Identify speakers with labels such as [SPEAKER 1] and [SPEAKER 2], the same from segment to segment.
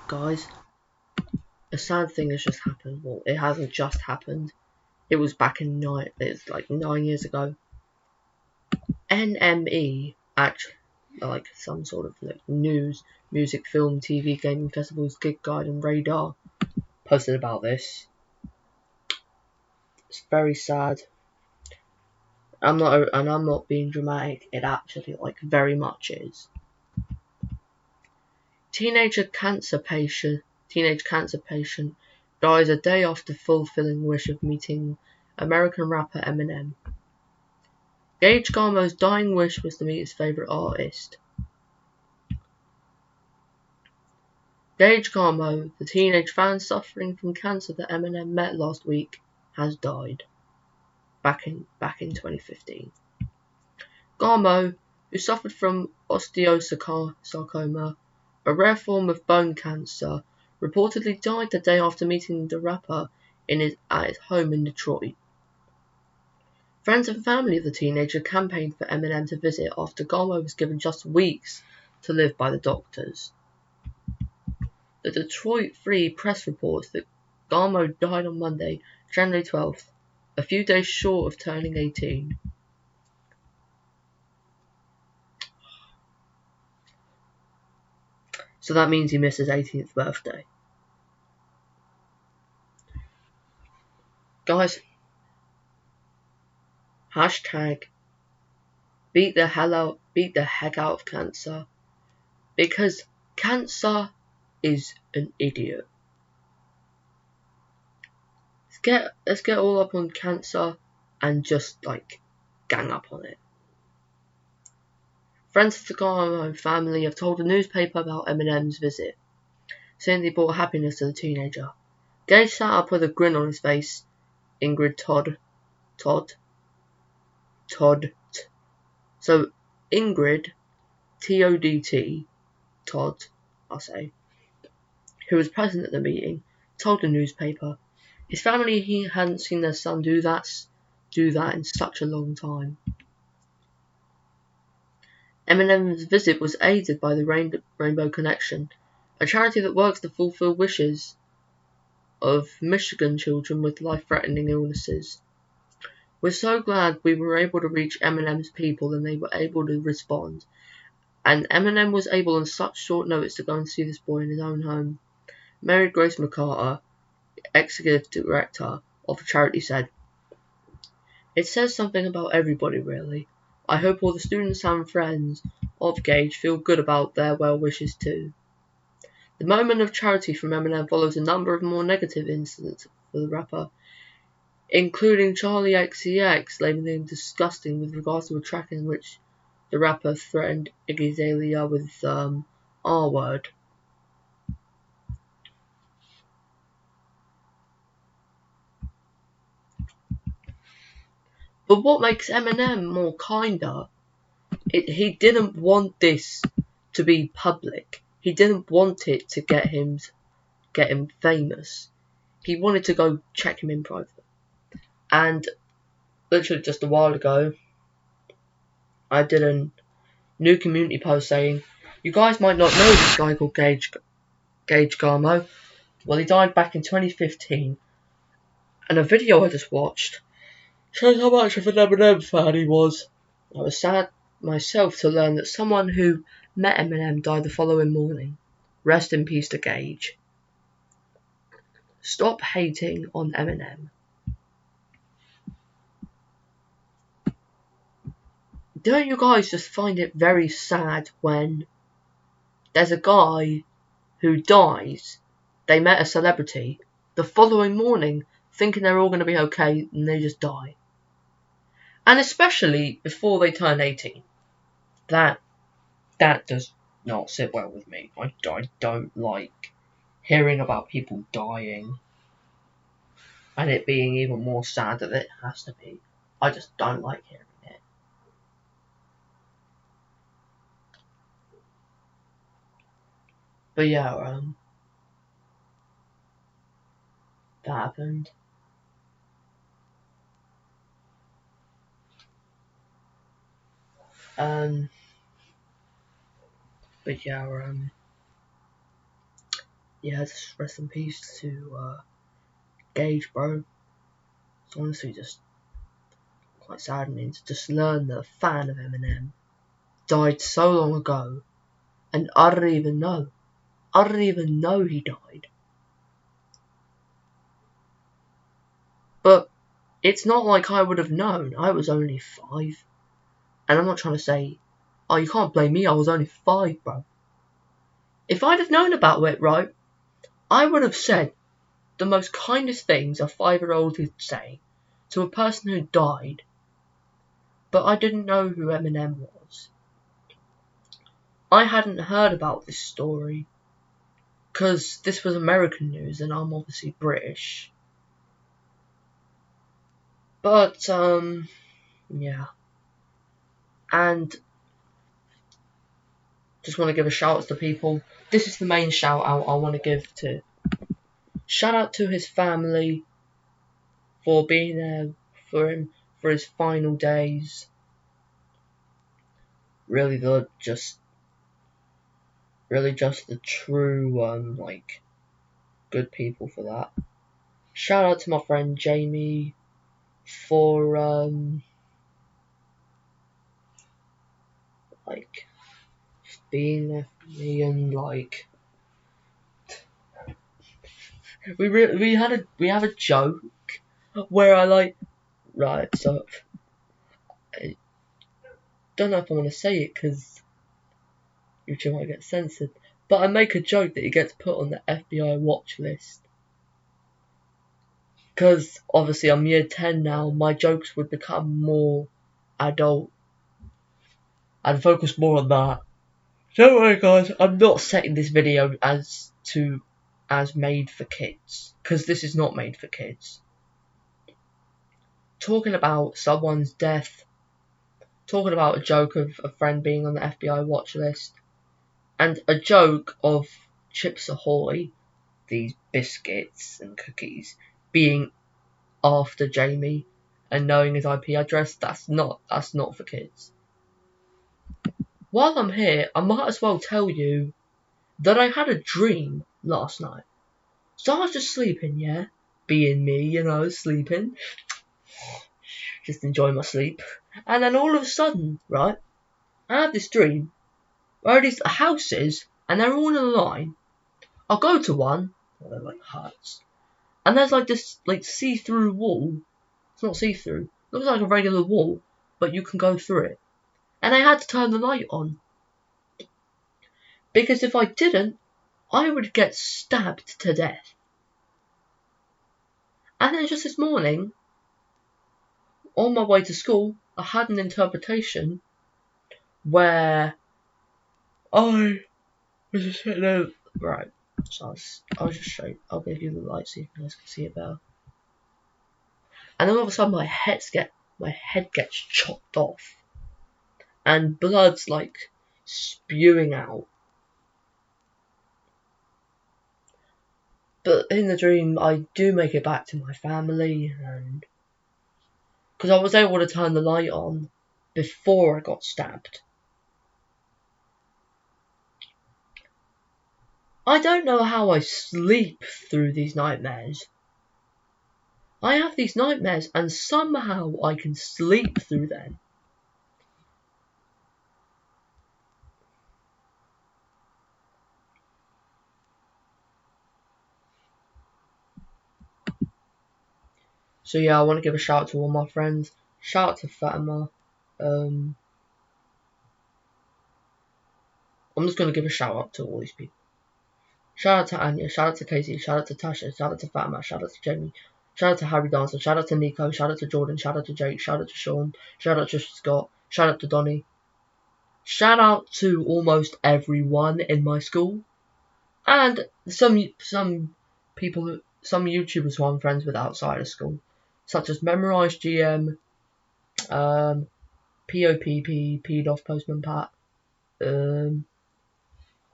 [SPEAKER 1] Guys, a sad thing has just happened. Well, it hasn't just happened. It was back in it's like 9 years ago. NME, actually, like some sort of like news, music, film, TV, gaming festivals, gig guide, and radar, posted about this. It's very sad. I'm not being dramatic. It actually like very much is. Teenage cancer patient dies a day after fulfilling wish of meeting American rapper Eminem. Gage Garmo's dying wish was to meet his favourite artist. Gage Garmo, the teenage fan suffering from cancer that Eminem met last week, has died. Back in 2015. Garmo, who suffered from osteosarcoma, a rare form of bone cancer, reportedly died the day after meeting the rapper at his home in Detroit. Friends and family of the teenager campaigned for Eminem to visit after Garmo was given just weeks to live by the doctors. The Detroit Free Press reports that Garmo died on Monday, January 12th, a few days short of turning 18. So that means he missed his 18th birthday. Guys, hashtag beat the heck out of cancer, because cancer is an idiot. Let's get all up on cancer and just like gang up on it. Friends of the Garmo family have told the newspaper about Eminem's visit, saying they brought happiness to the teenager. Gage sat up with a grin on his face. Ingrid Todd. So Ingrid, T-O-D-T, Todd, I'll say, who was present at the meeting, told the newspaper his family he hadn't seen their son do that in such a long time. Eminem's visit was aided by the Rainbow Connection, a charity that works to fulfill wishes of Michigan children with life-threatening illnesses. We're so glad we were able to reach Eminem's people and they were able to respond. And Eminem was able on such short notice to go and see this boy in his own home. Mary Grace McCarter, executive director of the charity, said, "It says something about everybody, really. I hope all the students and friends of Gage feel good about their well wishes too." The moment of charity from Eminem follows a number of more negative incidents for the rapper, including Charlie XCX labeling him disgusting with regards to a track in which the rapper threatened Iggy Azalea with R-word. But what makes Eminem more kinder, he didn't want this to be public. He didn't want it to get him famous. He wanted to go check him in private. And literally just a while ago, I did a new community post saying, you guys might not know this guy called Gage Garmo. Well, he died back in 2015. And a video I just watched shows how much of an Eminem fan he was. I was sad myself to learn that someone who met Eminem died the following morning. Rest in peace to Gage. Stop hating on Eminem. Don't you guys just find it very sad when there's a guy who dies, they met a celebrity, the following morning thinking they're all going to be okay, and they just die? And especially before they turn 18. That does not sit well with me. I don't like hearing about people dying and it being even more sad that it has to be. I just don't like hearing it. But yeah, that happened. But yeah, yeah, just rest in peace to Gage, bro. It's honestly just quite saddening to just learn that a fan of Eminem died so long ago, and I didn't even know. I didn't even know he died. But it's not like I would have known. I was only 5. And I'm not trying to say, oh, you can't blame me, I was only 5, bro. If I'd have known about it, right, I would have said the most kindest things a 5-year-old could say to a person who died. But I didn't know who Eminem was. I hadn't heard about this story, because this was American news and I'm obviously British. But, yeah. And just want to give a shout out to people. This is the main shout out I want to give to. Shout out to his family for being there for him for his final days. Really just the true good people for that. Shout out to my friend Jamie for being there for me, and we have a joke where I right, so I don't know if I want to say it because YouTube might get censored, but I make a joke that he gets put on the FBI watch list. Because obviously I'm year 10 now, my jokes would become more adult. I'd focus more on that. Don't worry guys, I'm not setting this video as made for kids. Because this is not made for kids. Talking about someone's death. Talking about a joke of a friend being on the FBI watch list. And a joke of Chips Ahoy, these biscuits and cookies, being after Jamie and knowing his IP address, that's not for kids. While I'm here, I might as well tell you that I had a dream last night. So I was just sleeping, yeah? Being me, sleeping. Just enjoying my sleep. And then all of a sudden, right, I have this dream where these houses, and they're all in a line. I'll go to one, they're like huts, and there's this see-through wall. It's not see-through. Looks like a regular wall, but you can go through it. And I had to turn the light on. Because if I didn't, I would get stabbed to death. And then just this morning, on my way to school, I had an interpretation where I was just sitting there. Right, so I'll just show you. I'll give you the light so you guys can see it better. And then all of a sudden my head gets chopped off. And blood's spewing out. But in the dream, I do make it back to my family, and because I was able to turn the light on before I got stabbed. I don't know how I sleep through these nightmares. I have these nightmares and somehow I can sleep through them. So yeah, I want to give a shout out to all my friends. Shout out to Fatima. I'm just going to give a shout out to all these people. Shout out to Anya, shout out to Casey, shout out to Tasha, shout out to Fatima, shout out to Jamie, shout out to Harry Dancer, shout out to Nico, shout out to Jordan, shout out to Jake, shout out to Sean, shout out to Scott, shout out to Donnie. Shout out to almost everyone in my school. And some people, some YouTubers who I'm friends with outside of school. Such as Memorized GM, POPP, PDOF Postman Pat.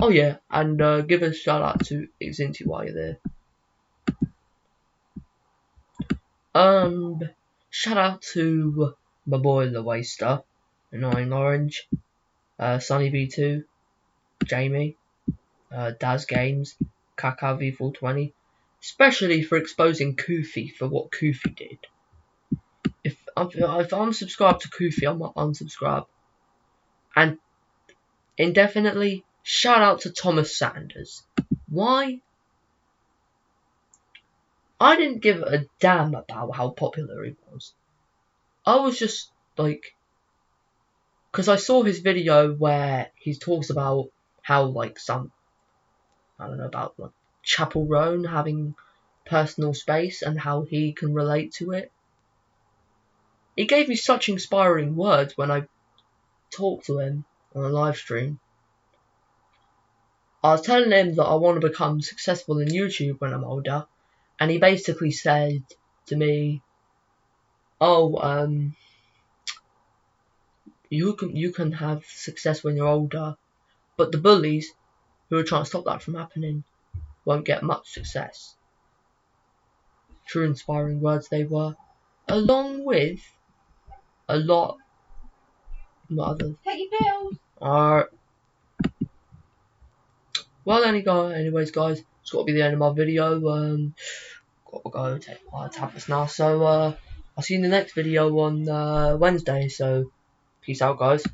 [SPEAKER 1] Oh yeah, and give a shout out to Xinty while you're there. Shout out to my boy The Waster, Annoying Orange, Sunny B2, Jamie, Daz Games, Kakao V420, especially for exposing Kofi for what Kofi did. If I'm subscribed to Kofi, I'm not unsubscribe. And indefinitely, shout out to Thomas Sanders. Why? I didn't give a damn about how popular he was. I was just like, because I saw his video where he talks about how like I don't know, about like Chapel Roan having personal space and how he can relate to it. He gave me such inspiring words when I talked to him on a live stream. I was telling him that I want to become successful in YouTube when I'm older, and he basically said to me, "Oh, you can have success when you're older, but the bullies who are trying to stop that from happening won't get much success." True inspiring words they were, along with a lot of others.
[SPEAKER 2] Take your pills.
[SPEAKER 1] Alright. Well, anyways, guys, it's got to be the end of my video. Got to go take my tablets now. So, I'll see you in the next video on Wednesday. So, peace out, guys.